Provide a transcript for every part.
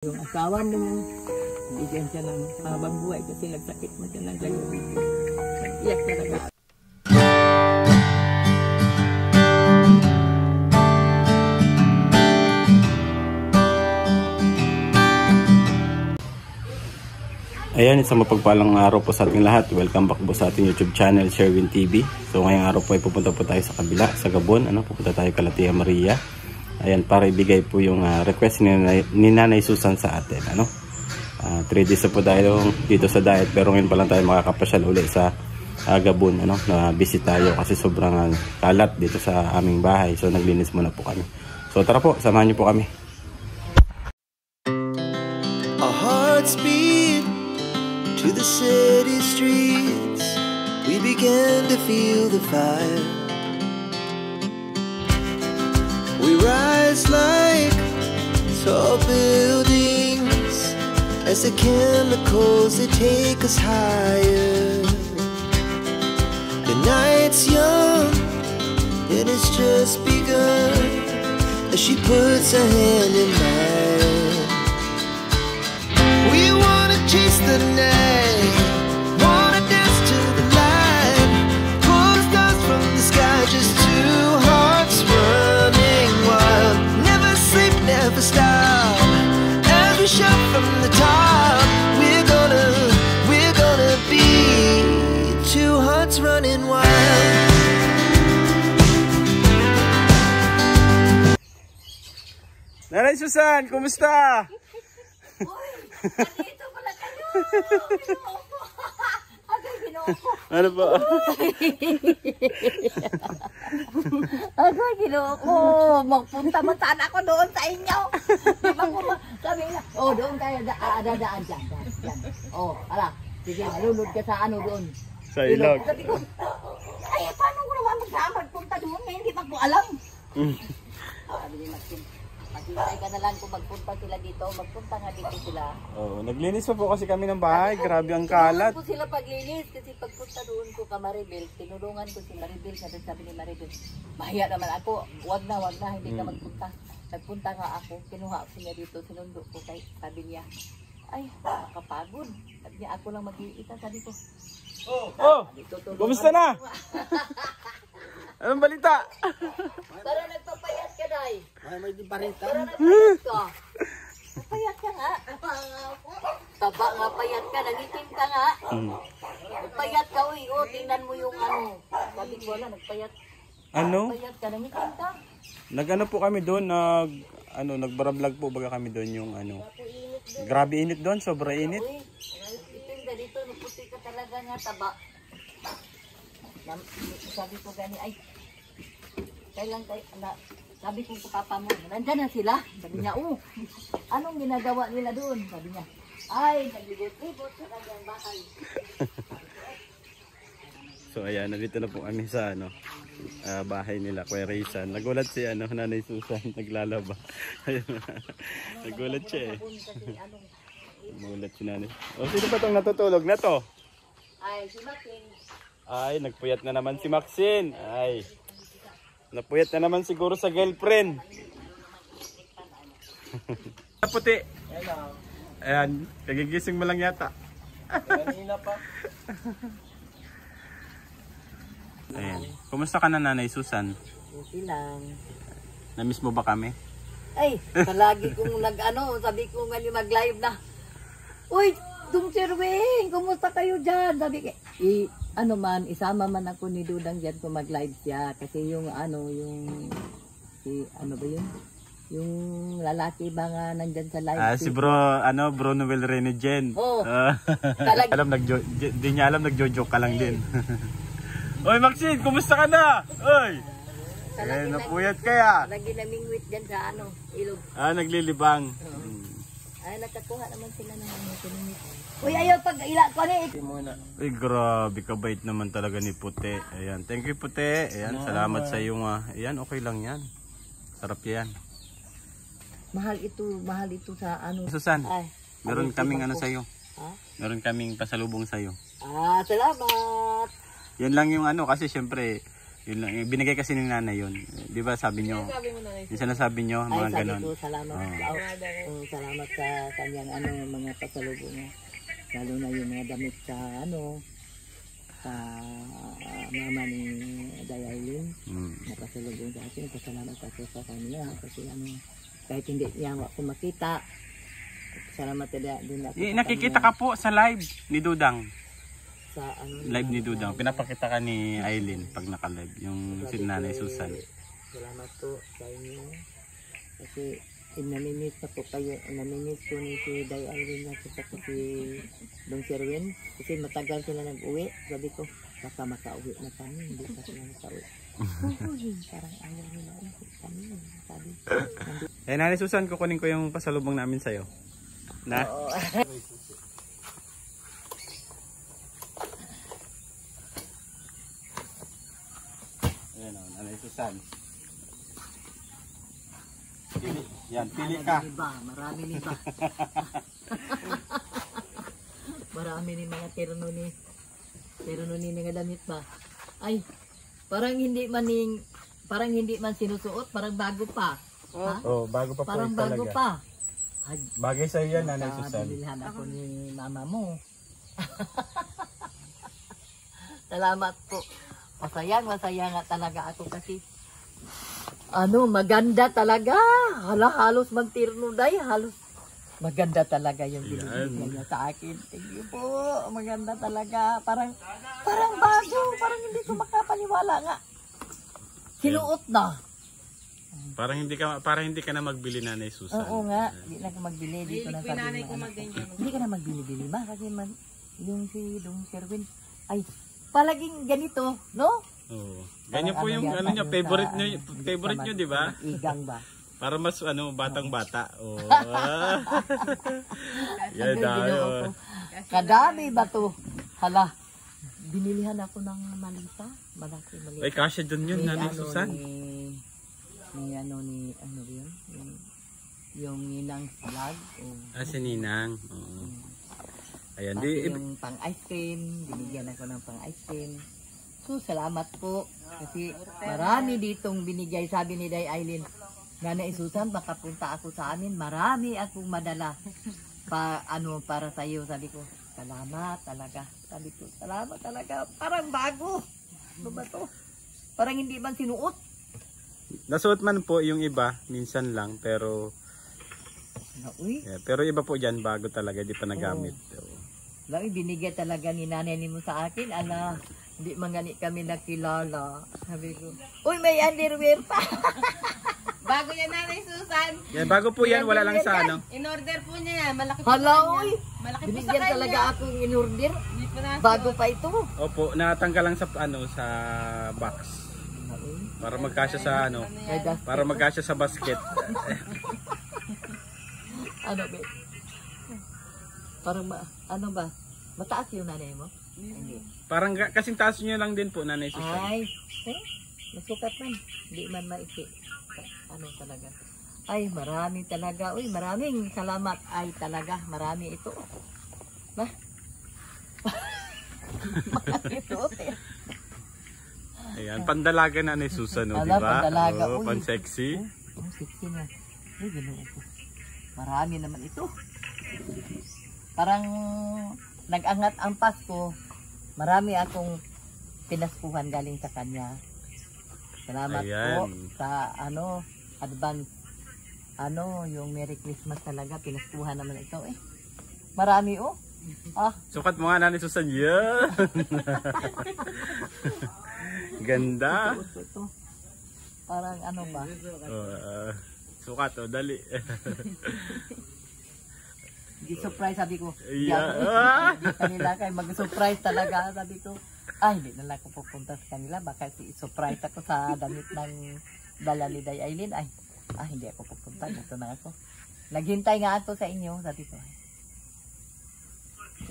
Yung asawa mo, bigyan siya ng habang buhay kasi nagsakit mo siya ng diabetes. Iyak talaga. Ayan, isang mapagpalang araw po sa ating lahat. Welcome back po sa ating YouTube channel, Sherwin TV. So ngayong araw po ay pupunta po tayo sa kabila, sa Gabon. Pupunta tayo kay Tia Maria. Ayan, para ibigay po yung request ni Nanay Susan sa atin. 3 days na po tayo dito sa diet, pero ngayon pa lang tayo makakapasyal ulit sa Gabon. Na visit tayo kasi sobrang kalat dito sa aming bahay. So naglinis muna po kami. So tara po, samahan niyo po kami. Our hearts beat to the city streets. We began to feel the fire. We rise like tall buildings as the chemicals they take us higher. The night's young and it's just begun as she puts her hand in mine. We wanna chase the night, wanna dance to the light, pull the stars from the sky, just two hearts running wild. Never sleep, never stop, as we shout from the top. We're gonna be two hearts running wild. Nanay Susan, kumusta? Dito pala kayo! Agay, ginoo. Ano ba? Agay, ginoo ko. Magpunta man sana ako doon sa inyo. Di ba ko sabi na, doon tayo, dadaan dyan. Ala, sige, malunod ka sa doon. Sa ilog. Sabi ko, ay, paano ko naman magpunta doon? Ngayon, di ba ko alam? Sabi ni Martin, maghintay ka na lang kung magpunta sila dito. Magpunta nga dito sila. Naglinis pa po kasi kami ng bahay. Grabe ang kalat. Tinulungan ko sila paglinis kasi pagpunta doon ko ka Maribel, tinulungan ko si Maribel. Sabi ni Maribel, mahiya naman ako. Wag na, hindi ka magpunta. Nagpunta nga ako, kinuha ko niya dito, sinundo ko kay, sabi niya, ay, nakapagod. Sabi niya, ako lang mag-iita. Sabi ko, kumusta na? Anong balita? para nagpapayat ka, Day. May di parita. Para nagpapayat ka. Napayat ka nga. Taba nga, payat ka. Nagitim ka nga. Nagpayat ka, uy. Tingnan mo yung sabi ko wala, nagpayat. Nagpayat ka, nagitim ka. Nag-ano po kami doon, nagbar-vlog po baga kami doon yung Grabe init doon, sobra init. Uy, itim ka dito, naputi ka talaga nga, taba. Sabi ko gani, ay, kailan sabi ko sa papa mo, nandyan na sila. Sabi niya, anong ginagawa nila doon? Sabi niya, ay, naglibot-libot sa kanyang bahay. So ayan, nandito na po kami sa bahay nila, Kuya Raysan. Nagulat si Nanay Susan, naglalaba. Nagulat siya Nagulat si Nanay. Sino ba itong natutulog na to? Ay, si Maxine. Ay, nagpuyat na naman si Maxine. Ay, napuyat na naman siguro sa girlfriend. Puti. Ayan, kagigising mo lang yata. Kanina pa. Ayan. Kumusta ka na, Nanay Susan? Okay lang. Namiss mo ba kami? Ay, palagi kong sabi ko ngayon mag-live na. Uy, Dong Sherwin, kumusta kayo dyan? Sabi ko, isama man ako ni Dudang dyan kung mag-live siya. Kasi yung yung lalaki ba nga nandyan sa live. Si bro, Bro Noel Renigen. Di niya alam, nagjo-joke ka lang din. Oy, Maxine, kumusta ka na? Oy! Napuyat kaya. Lagi namingwit dyan sa ilog. Naglilibang. Ay, nakakuha naman sila ng pinimit. Uy, ayaw pag ko Ay, grabe, kabait naman talaga ni Puti. Ayan, thank you Puti. Ayan, salamat sa iyong, ayan, okay lang yan. Sarap yan. Mahal ito sa Susan, Ay, meron kaming sa iyo. Ha? Meron kaming pasalubong sa iyo. Salamat. Yan lang yung kasi syempre, Yun lang. Binigay kasi ni nanay yun. Di ba sabi nyo? Sabi mo na Yung sinasabi nyo, Ay, mga sabi ganon. ko, salamat. Salamat sa kanyang mga pasalubong niya. Lalo na yung mga damit sa sa mama ni Dayalin. Napasalubong sa akin. Pasalamat ako sa kanya. Kasi kahit hindi niya ako makita, salamat din ako. Nakikita ka po sa live ni Dudang. Sa Live ni Dudang. Pinapakita ka ni Aileen pag naka-live. Yung si Nanay Susan. Salamat po sa inyo. Kasi namimiss na po kayo. Namimiss ko ni si Day Aileen at sa si Dong Sherwin. Kasi matagal sila nag-uwi. Sabi ko, baka makauwi na kami. Hindi pa sila nakauwi. Parang ayaw nila. Kami, sabi. Nanay Susan, kukunin ko yung pasalubong namin sa'yo. Na? Oo. Ayan o, Nanay Susan. Pili, yan, pili ka. Marami ni ba? Marami ni mga terno ni nga damit ba? Ay, parang hindi man sinusuot, parang bago pa. Ha? Oh, bago pa Parang po bago talaga. pa. Ay, Bagay sa'yo yan, Nanay Susan. bilhan ako ni mama mo. Salamat po. Masaya nga talaga ako kasi maganda talaga. Halos magtirno day, halos maganda talaga yung binibigay niya sa akin. Thank you po. Maganda talaga. Parang bago, parang hindi ko makapaniwala nga. Sinuot na. Parang hindi ka na magbili, Nanay Susan. Oo nga, hindi na ka magbili dito na sabi mo. Hindi ka na magbili-bili ba kasi yung si Dong Sherwin ay palaging ganito, no? Oo. Ganyan po yung favorite nyo, di ba? Igang ba? Para mas batang-bata. Oh. Yan Ang tayo. ginoo ko. Kadami ba to? Hala, binilihan ako ng malita. Malaki. Ay, kasya dun yun, Nanay Susan. Yung ninang vlog. Si Ninang. Oo. Ayan, Yung pang ice cream, binigyan ako ng pang ice cream. So, salamat po. Kasi marami ditong binigay, sabi ni Day Aileen, Nanay Susan, makapunta ako sa amin, marami akong madala para sa iyo. Sabi ko, salamat talaga. Sabi ko, salamat talaga. Parang bago. Ano ba to? Parang hindi man sinuot. Nasuot man po yung iba, minsan lang, pero Uy, pero iba po dyan, bago talaga, di pa nagamit. lang binigay talaga ni nanay ni mo sa akin, hindi man gani kami nakilala. Sabi ko, uy, may underwear pa. Bago yan, Nanay Susan. Yan, bago po yan, wala lang sa ano. In-order po niya yan. Malaki po Hala, sa kanya. uy. Malaki po sa Binigyan kanya. talaga akong in-order. Hindi po na. Bago pa ito. Opo, natanggal lang sa sa box. Para magkasya sa para magkasya sa basket. Ano ba? Parang ano ba? Mataas yung nanay mo? Hindi. Parang kasing taas nyo lang din po, Nanay Susan. Ay, masukat man. Hindi man maiksi. Ano talaga? Ay, marami talaga. Uy, maraming salamat. Ay, talaga. Marami ito. Ba? Ito. Ayan, pandalaga na ni Susan, di Ala, ba? pandalaga. Oh, Uy. pan-sexy. Sexy na. Uy, gano'n ito. Marami naman ito. Parang nag-angat ang Pasko. Marami akong pinaskuhan galing sa kanya. Salamat po sa advance. Yung Merry Christmas talaga. Pinaskuhan naman ito eh. Marami oh. Sukat mo nga, Nanay Susan. Yan. Ganda. Ito. Parang ano ba? Sukat dali. Surprise sabi ko. Yeah. Kanila kay mag-surprise talaga sabi ko. Ay, hindi na lang ako pupunta sa kanila. Baka surprise ako sa damit ng dala ni Day Aileen. Ay, hindi ako pupunta. Dito na ako. Naghintay nga ako sa inyo. Sabi ko.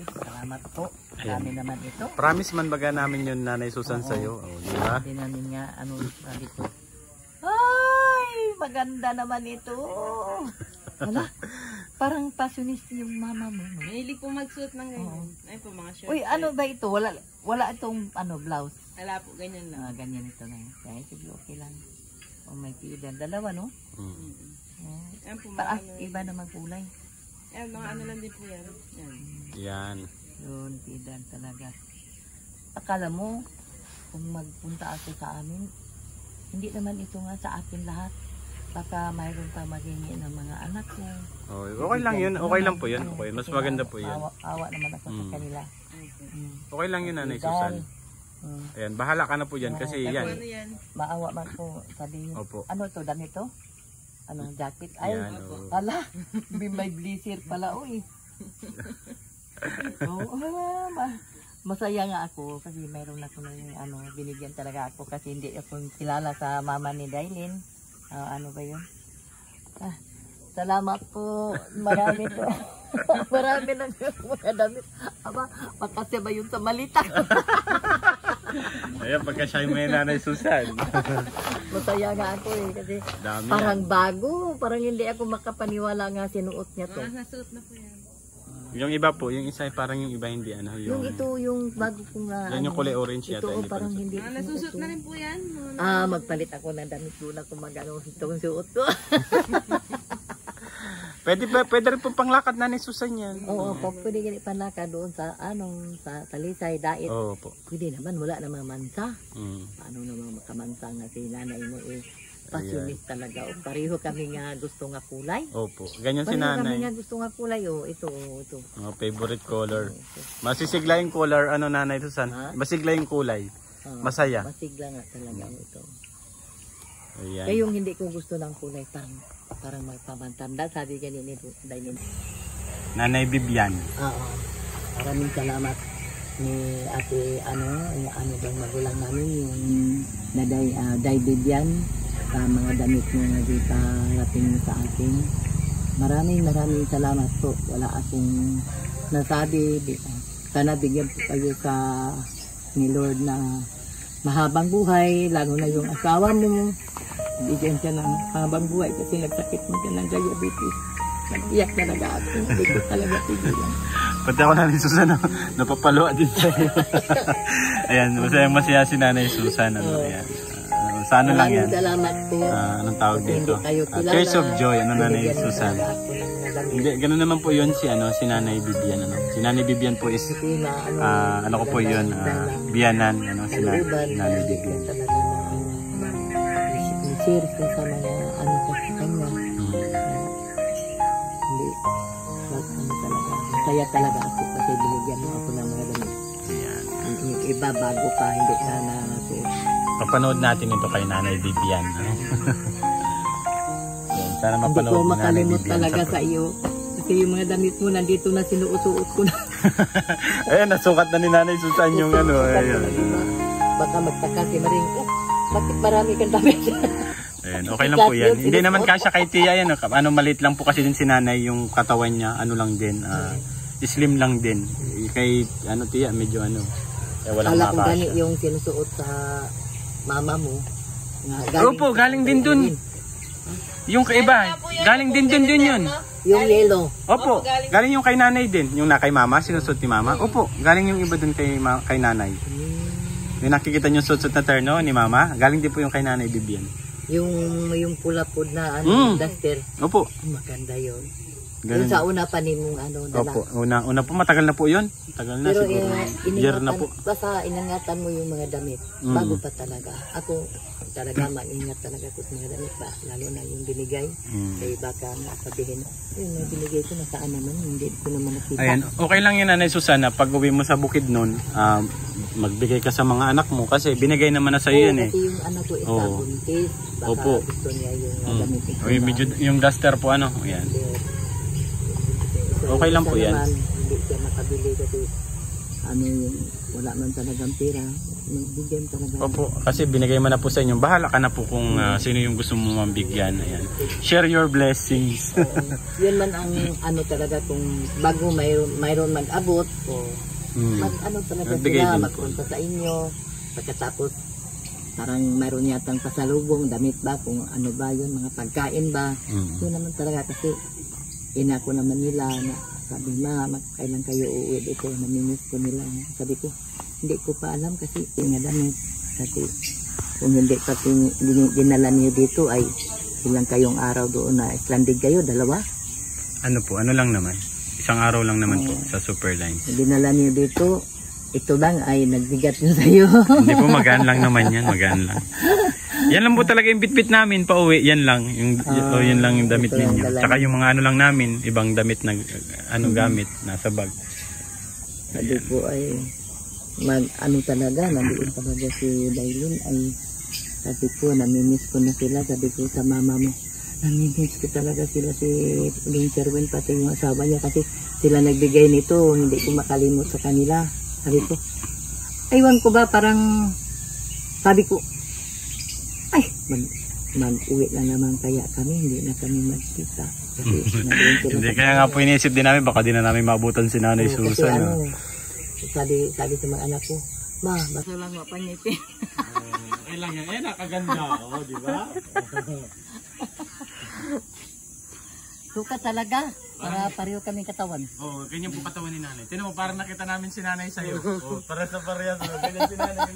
Salamat po. Marami naman ito. Promise man baga namin yun, Nanay Susan, sa'yo. Di ba? Sabi namin nga, sabi ko. Ay, maganda naman ito. Hala. Parang passionista yung mama mo. No? Mahilig po magsuot ng ganyan. Ay po, mga short. Uy, ano ba ito? Wala itong blouse. Wala po, ganyan lang. Ganyan ito na. Kaya sige, okay lang. Oh, may pidan. Dalawa, no? Yan po, mga Para ano. iba naman kulay. Yan, mga ano lang din po yan. Yan. Yan. Yun, pidan talaga. Akala mo, kung magpunta ako sa amin, hindi naman ito nga sa atin lahat. Baka mayroon pa maghingi ng mga anak ko. Oh, okay lang yun. Okay lang po yun. Okay. Mas maganda po yun. Awa naman ako sa kanila. Okay lang yun, Nanay Susan. Ayan, bahala ka na po dyan kasi Ano yan. yan? Maawa man ko sabihin. Opo. Ano ito? Damit to? Ano? Jacket? Ay, Yan, oh. ala. May blizzard pala. Uy. Masaya nga ako kasi mayroon ako ng binigyan talaga ako kasi hindi ako kilala sa mama ni Dailin. Ano ba yun? Salamat po. Marami po. Marami ng mga damit. Aba, makasya ba yun sa malita? Ayan, pagka siya yung may Nanay Susan. Masaya nga ako kasi Dami parang bago. Parang hindi ako makapaniwala nga sinuot niya to. Mga nasuot na po yan. Yung iba po, yung isa parang yung iba hindi ano. Yung ito, yung bago ko nga. Yan yung kulay orange yata. Ito, Hindi parang pa hindi. Mga nasusot na rin po yan. Magpalit ako ng damit doon ako mag-ano itong suot ko. Pwede rin po panglakad na ni Susan yan. Oo, pwede ganit panlaka doon sa sa Talisay, Dait. Oo po. Pwede naman, wala namang mansa. Mm. Paano naman makamansa nga si nanay mo passionist talaga. O, pareho kami nga gusto nga kulay. Opo. Ganyan si Pareho kami Nanay. nga gusto nga kulay. Ito. Mga favorite color. Masisigla yung color, ano Nanay Susan? Ha? Masigla yung kulay. Masaya. Masigla nga talaga ito. Ayan. Kaya yung hindi ko gusto ng kulay, parang magpamantanda. Sabi ganyan ito. Nanay Bibian. Oo. Maraming salamat ni ate, ano bang magulang namin, yung Day Bibian, sa mga damit mo na di parating sa akin. Maraming salamat po. Wala akong nasabi. Sana bigyan po kayo ni Lord na mahabang buhay, lalo na yung asawa mo. Bigyan siya ng habang buhay kasi nagsakit mo siya ng diabetes. Nag-iyak talaga ako. Hindi ko talaga tigilan. Pati ako Nanay Susan, napapaluwa din sa'yo. Ayan, masaya si Nanay Susan. Ayan. Sa ano lang yan? Maraming salamat po. Anong tawag Kasi dito? hindi kayo kilala. Tears of Joy. Ano Nanay Bigyan mo Susan? talaga ako ng damit. Hindi, ganun naman po yun si Nanay Bibian. Si Nanay Bibian po is, Kasi ano ko po yun, biyanan, si Nanay Bibian. Talaga share ko sa mga sa kanya. Hindi. Talaga. Masaya talaga ako kasi binigyan mo ako ng mga damit. Ayan. Yung iba bago pa, hindi ka na Papanood natin ito kay Nanay Bibian. Ayan, sana hindi mapanood ko ni Nanay makalimot Bibian. talaga sa iyo. Kasi yung mga damit mo nandito na sinuot-suot ko na. Ayan, nasukat na ni Nanay Susan yung Ayan. Baka magtaka si Maring, bakit marami kang damit? Ayan, okay lang po yan. Hindi naman kasya kay Tia yan. Maliit lang po kasi din si Nanay yung katawan niya. Ano lang din. Slim lang din. Kay Tia, medyo walang Kala kong gani makasya. yung sinusuot sa mama mo. Opo, galing din dun. Yung kaiba, galing din dun yun. Yung yellow. Opo, galing yung kay Nanay din. Yung na kay Mama, sinusuot ni Mama. Opo, galing yung iba dun kay Nanay. Yung nakikita nyo suot-suot na terno ni Mama, galing din po yung kay Nanay Bibian. Yung pula-pud na duster. Opo. Maganda yun. Ganun. Yung sa una pa ni mong dala. Opo, una po, matagal na po yun. Tagal na Pero siguro. Year na po. Basta inangatan mo yung mga damit. Bago pa talaga. Ako talaga mag-ingat talaga ko sa mga damit ba. Lalo na yung binigay. Kaya baka nga sabihin, yung binigay ko nasaan naman, hindi ko naman nakita. Ayan, okay lang yun Nanay Susana, pag uwi mo sa bukid nun, magbigay ka sa mga anak mo kasi binigay naman na sa iyo yan eh. Kasi yung anak ko is buntis. Baka Opo. gusto niya yung damit. Yung duster po ayan. Okay lang po yan. Hindi siya makabili kasi wala man talagang pera. Bigyan talaga. Opo, kasi binigay mo na po sa inyo. Bahala ka na po kung sino yung gusto mo mambigyan. Ayan. Share your blessings. Yun man ang talaga kung bago mayroon mag-abot o talaga Nagbigay sila din po. magpunta sa inyo. Pagkatapos parang mayroon yatang pasalubong, damit ba, kung ano ba yun, mga pagkain ba. Yun naman talaga kasi ina ko naman nila na sabi, ma, kailan kayo uuwi dito? Namimiss ko nila. Sabi ko, hindi ko pa alam kasi nga damit. Kasi kung hindi pa dinala niyo dito ay ilang kayong araw doon na stranded kayo, 2? Ano po, ano lang naman. Isang araw lang naman po sa Superlines. Dinala niyo dito, ito lang ay nagbigat nyo sa'yo. Hindi po, magaan lang naman yan, magaan lang. Yan lang po talaga yung bitbit namin pa uwi, yan lang. Yan lang yung damit ninyo. Tsaka yung mga ano lang namin, ibang damit na gamit, nasa bag. Sabi ko ay, ano talaga, nandiyon talaga si Dailin ay, sabi ko, namimiss ko na sila, sabi ko sa mama mo, namimiss ko talaga sila si Ling Sherwin, pati yung asawa niya, kasi sila nagbigay nito, hindi ko makalimot sa kanila. Sabi ko, aywan ko ba, parang, sabi ko, ay, mag-uwi na naman kaya kami, hindi na kami magkita. Kasi, Hindi, kaya nga po iniisip din namin, baka di na namin maabutan si Nanay kasi Susan. ano, sabi sa mga anak ko, ma, basta lang mapangiti. Ay lang yan, nakaganda, di ba? Suka talaga, para pareho kami katawan. Oo, ganyan po katawan ni Nanay. Tinan mo, parang nakita namin si Nanay sa'yo. Para sa parehas, ganyan si Nanay.